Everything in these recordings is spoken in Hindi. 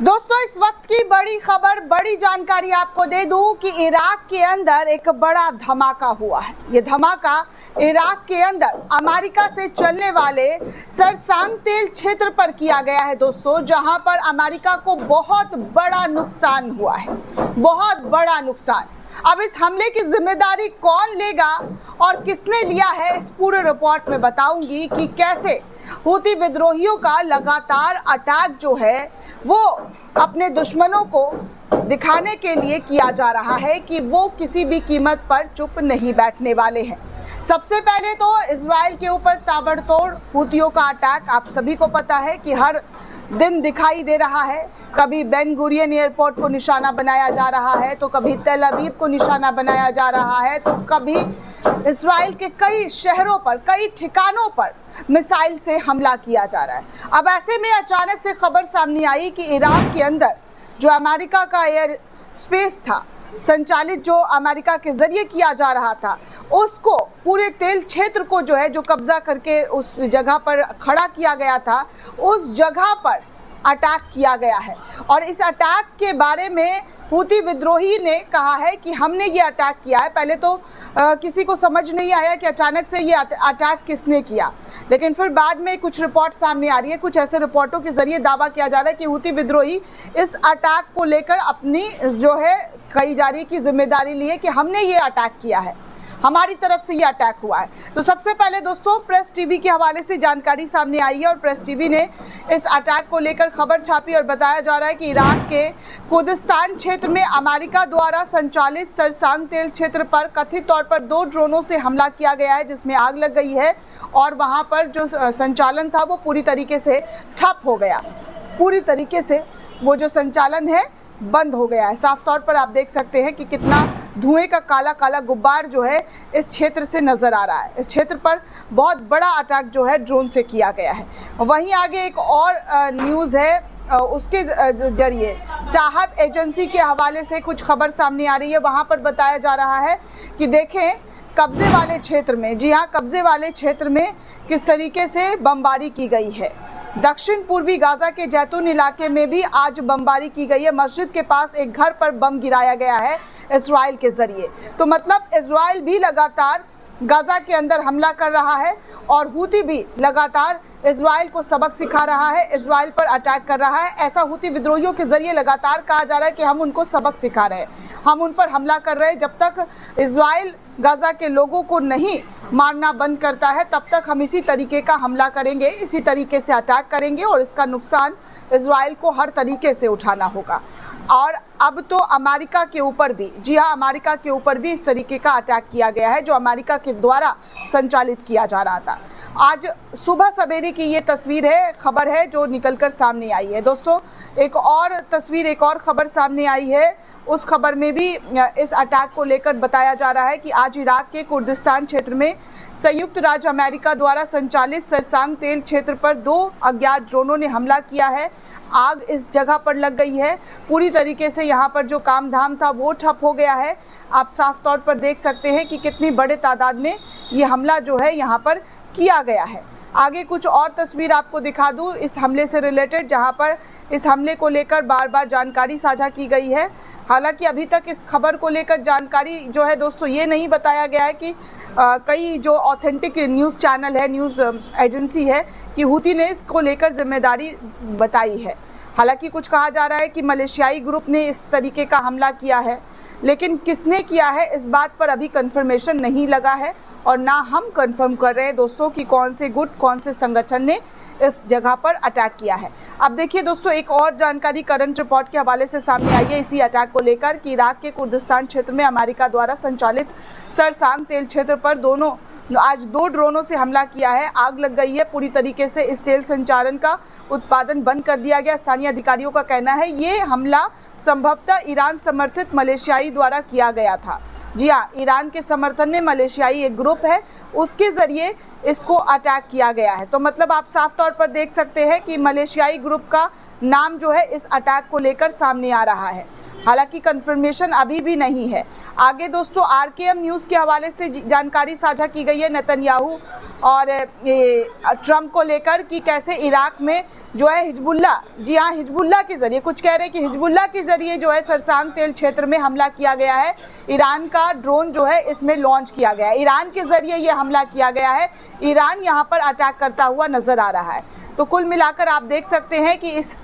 दोस्तों, इस वक्त की बड़ी खबर, बड़ी जानकारी आपको दे दूं कि इराक के अंदर एक बड़ा धमाका हुआ है। ये धमाका इराक के अंदर अमेरिका से चलने वाले सरसांग तेल क्षेत्र पर किया गया है दोस्तों, जहां पर अमेरिका को बहुत बड़ा नुकसान हुआ है, बहुत बड़ा नुकसान। अब इस हमले की जिम्मेदारी कौन लेगा और किसने लिया है, इस पूरे रिपोर्ट में बताऊंगी कि कैसे हूती विद्रोहियों का लगातार अटैक जो है वो अपने दुश्मनों को दिखाने के लिए किया जा रहा है कि वो किसी भी कीमत पर चुप नहीं बैठने वाले हैं। सबसे पहले तो इजराइल के ऊपर ताबड़तोड़ हूतियों का अटैक आप सभी को पता है कि हर दिन दिखाई दे रहा है। कभी बेन गुरियन एयरपोर्ट को निशाना बनाया जा रहा है, तो कभी तेल अवीव को निशाना बनाया जा रहा है, तो कभी इजराइल के कई शहरों पर, कई ठिकानों पर मिसाइल से हमला किया जा रहा है। अब ऐसे में अचानक से खबर सामने आई कि इराक के अंदर जो अमेरिका का एयर स्पेस था संचालित, जो अमेरिका के जरिए किया जा रहा था, उसको पूरे तेल क्षेत्र को जो है जो कब्जा करके उस जगह पर खड़ा किया गया था, उस जगह पर अटैक किया गया है। और इस अटैक के बारे में हूती विद्रोही ने कहा है कि हमने ये अटैक किया है। पहले तो किसी को समझ नहीं आया कि अचानक से ये अटैक किसने किया, लेकिन फिर बाद में कुछ रिपोर्ट सामने आ रही है, कुछ ऐसे रिपोर्टों के जरिए दावा किया जा रहा है कि हूती विद्रोही इस अटैक को लेकर अपनी जो है कही जा रही की जिम्मेदारी लिए कि हमने ये अटैक किया है, हमारी तरफ से ये अटैक हुआ है। तो सबसे पहले दोस्तों प्रेस टीवी के हवाले से जानकारी सामने आई है और प्रेस टीवी ने इस अटैक को लेकर खबर छापी और बताया जा रहा है कि इराक के कुर्दिस्तान क्षेत्र में अमेरिका द्वारा संचालित सरसांग तेल क्षेत्र पर कथित तौर पर 2 ड्रोनों से हमला किया गया है, जिसमें आग लग गई है और वहां पर जो संचालन था वो पूरी तरीके से ठप हो गया। पूरी तरीके से वो जो संचालन है बंद हो गया है। साफ तौर पर आप देख सकते हैं कि कितना धुएं का काला काला गुब्बार जो है इस क्षेत्र से नजर आ रहा है। इस क्षेत्र पर बहुत बड़ा अटैक जो है ड्रोन से किया गया है। वहीं आगे एक और न्यूज़ है, उसके जरिए साहब एजेंसी के हवाले से कुछ खबर सामने आ रही है। वहां पर बताया जा रहा है कि देखें कब्जे वाले क्षेत्र में, जी हाँ, कब्जे वाले क्षेत्र में किस तरीके से बमबारी की गई है। दक्षिण पूर्वी गाजा के जैतून इलाके में भी आज बमबारी की गई है। मस्जिद के पास एक घर पर बम गिराया गया है इजराइल के जरिए। तो मतलब इजराइल भी लगातार गाजा के अंदर हमला कर रहा है और हूती भी लगातार इजराइल को सबक सिखा रहा है, इजराइल पर अटैक कर रहा है। ऐसा हूती विद्रोहियों के जरिए लगातार कहा जा रहा है कि हम उनको सबक सिखा रहे हैं, हम उन पर हमला कर रहे हैं। जब तक इजराइल गाजा के लोगों को नहीं मारना बंद करता है तब तक हम इसी तरीके का हमला करेंगे, इसी तरीके से अटैक करेंगे और इसका नुकसान इजराइल को हर तरीके से उठाना होगा। और अब तो अमेरिका के ऊपर भी, जी हाँ, अमेरिका के ऊपर भी इस तरीके का अटैक किया गया है जो अमेरिका के द्वारा संचालित किया जा रहा था। आज सुबह सवेरे की ये तस्वीर है, खबर है जो निकलकर सामने आई है। दोस्तों एक और तस्वीर, एक और खबर सामने आई है। उस खबर में भी इस अटैक को लेकर बताया जा रहा है कि आज इराक के कुर्दिस्तान क्षेत्र में संयुक्त राज्य अमेरिका द्वारा संचालित सरसांग तेल क्षेत्र पर 2 अज्ञात ड्रोनों ने हमला किया है। आग इस जगह पर लग गई है, पूरी तरीके से यहाँ पर जो काम धाम था वो ठप हो गया है। आप साफ तौर पर देख सकते हैं कि कितनी बड़े तादाद में ये हमला जो है यहाँ पर किया गया है। आगे कुछ और तस्वीर आपको दिखा दूं इस हमले से रिलेटेड, जहां पर इस हमले को लेकर बार बार जानकारी साझा की गई है। हालांकि अभी तक इस खबर को लेकर जानकारी जो है दोस्तों ये नहीं बताया गया है कि कई जो ऑथेंटिक न्यूज़ चैनल है, न्यूज़ एजेंसी है, कि हूती ने इसको लेकर जिम्मेदारी बताई है। हालांकि कुछ कहा जा रहा है कि मलेशियाई ग्रुप ने इस तरीके का हमला किया है, लेकिन किसने किया है इस बात पर अभी कंफर्मेशन नहीं लगा है और ना हम कंफर्म कर रहे हैं दोस्तों कि कौन से गुट, कौन से संगठन ने इस जगह पर अटैक किया है। अब देखिए दोस्तों एक और जानकारी करंट रिपोर्ट के हवाले से सामने आई है इसी अटैक को लेकर कि इराक के कुर्दिस्तान क्षेत्र में अमेरिका द्वारा संचालित सरसांग तेल क्षेत्र पर आज 2 ड्रोनों से हमला किया है। आग लग गई है, पूरी तरीके से इस तेल संचालन का उत्पादन बंद कर दिया गया। स्थानीय अधिकारियों का कहना है ये हमला संभवतः ईरान समर्थित मलेशियाई द्वारा किया गया था। जी हाँ, ईरान के समर्थन में मलेशियाई एक ग्रुप है, उसके ज़रिए इसको अटैक किया गया है। तो मतलब आप साफ तौर पर देख सकते हैं कि मलेशियाई ग्रुप का नाम जो है इस अटैक को लेकर सामने आ रहा है। हालांकि कंफर्मेशन अभी भी नहीं है। आगे दोस्तों RKM न्यूज़ के हवाले से जानकारी साझा की गई है नेतन्याहू और ट्रंप को लेकर कि कैसे इराक में जो है हिजबुल्ला, जी हाँ हिजबुल्ला के ज़रिए, कुछ कह रहे हैं कि हिजबुल्ला के ज़रिए जो है सरसांग तेल क्षेत्र में हमला किया गया है। ईरान का ड्रोन जो है इसमें लॉन्च किया गया है, ईरान के ज़रिए ये हमला किया गया है। ईरान यहाँ पर अटैक करता हुआ नज़र आ रहा है। तो कुल मिलाकर आप देख सकते हैं कि इस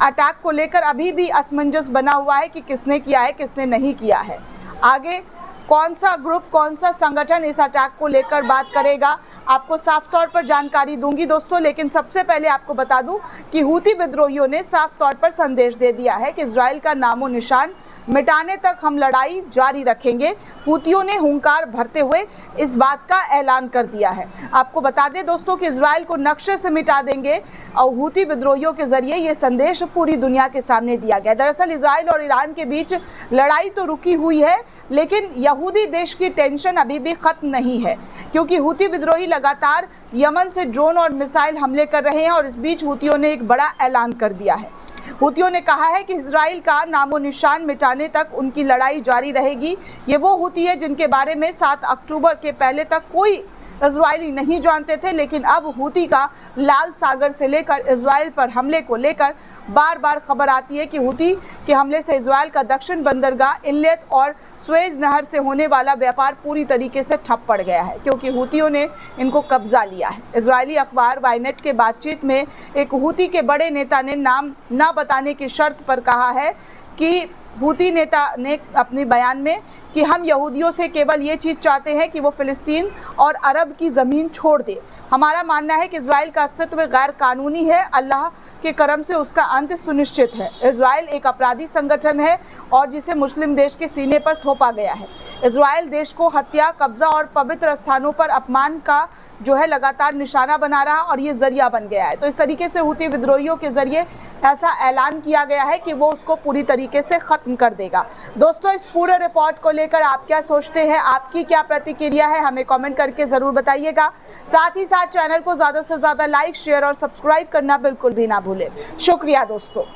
अटैक को लेकर अभी भी असमंजस बना हुआ है कि किसने किया है किसने नहीं किया है। आगे कौन सा ग्रुप, कौन सा संगठन इस अटैक को लेकर बात करेगा, आपको साफ तौर पर जानकारी दूंगी दोस्तों। लेकिन सबसे पहले आपको बता दूं कि हूती विद्रोहियों ने साफ तौर पर संदेश दे दिया है कि इजराइल का नामो निशान मिटाने तक हम लड़ाई जारी रखेंगे। हूतियों ने हुंकार भरते हुए इस बात का ऐलान कर दिया है। आपको बता दें दोस्तों कि इजराइल को नक्शे से मिटा देंगे और हूती विद्रोहियों के जरिए ये संदेश पूरी दुनिया के सामने दिया गया। दरअसल इजराइल और ईरान के बीच लड़ाई तो रुकी हुई है, लेकिन यहूदी देश की टेंशन अभी भी खत्म नहीं है, क्योंकि हूती विद्रोही लगातार यमन से ड्रोन और मिसाइल हमले कर रहे हैं और इस बीच हूतियों ने एक बड़ा ऐलान कर दिया है। हूतियों ने कहा है कि इजराइल का नामो निशान मिटाने तक उनकी लड़ाई जारी रहेगी। ये वो हूती है जिनके बारे में 7 अक्टूबर के पहले तक कोई इजरायली नहीं जानते थे, लेकिन अब हूती का लाल सागर से लेकर इजराइल पर हमले को लेकर बार बार खबर आती है कि हूती के हमले से इजराइल का दक्षिण बंदरगाह इनलेट और स्वेज नहर से होने वाला व्यापार पूरी तरीके से ठप पड़ गया है, क्योंकि हूतियों ने इनको कब्जा लिया है। इजरायली अखबार वायनेट के बातचीत में एक हूती के बड़े नेता ने नाम न बताने की शर्त पर कहा है कि हूती नेता ने अपने बयान में कि हम यहूदियों से केवल ये चीज़ चाहते हैं कि वो फ़िलिस्तीन और अरब की ज़मीन छोड़ दे। हमारा मानना है कि इजराइल का अस्तित्व गैर कानूनी है, अल्लाह के करम से उसका अंत सुनिश्चित है। इजराइल एक अपराधी संगठन है और जिसे मुस्लिम देश के सीने पर थोपा गया है। इजराइल देश को हत्या, कब्जा और पवित्र स्थानों पर अपमान का जो है लगातार निशाना बना रहा और ये जरिया बन गया है। तो इस तरीके से हूती विद्रोहियों के जरिए ऐसा ऐलान किया गया है कि वो उसको पूरी तरीके से खत्म कर देगा। दोस्तों, इस पूरे रिपोर्ट को लेकर आप क्या सोचते हैं, आपकी क्या प्रतिक्रिया है, हमें कमेंट करके ज़रूर बताइएगा। साथ ही साथ चैनल को ज़्यादा से ज़्यादा लाइक, शेयर और सब्सक्राइब करना बिल्कुल भी ना भूलें। शुक्रिया दोस्तों।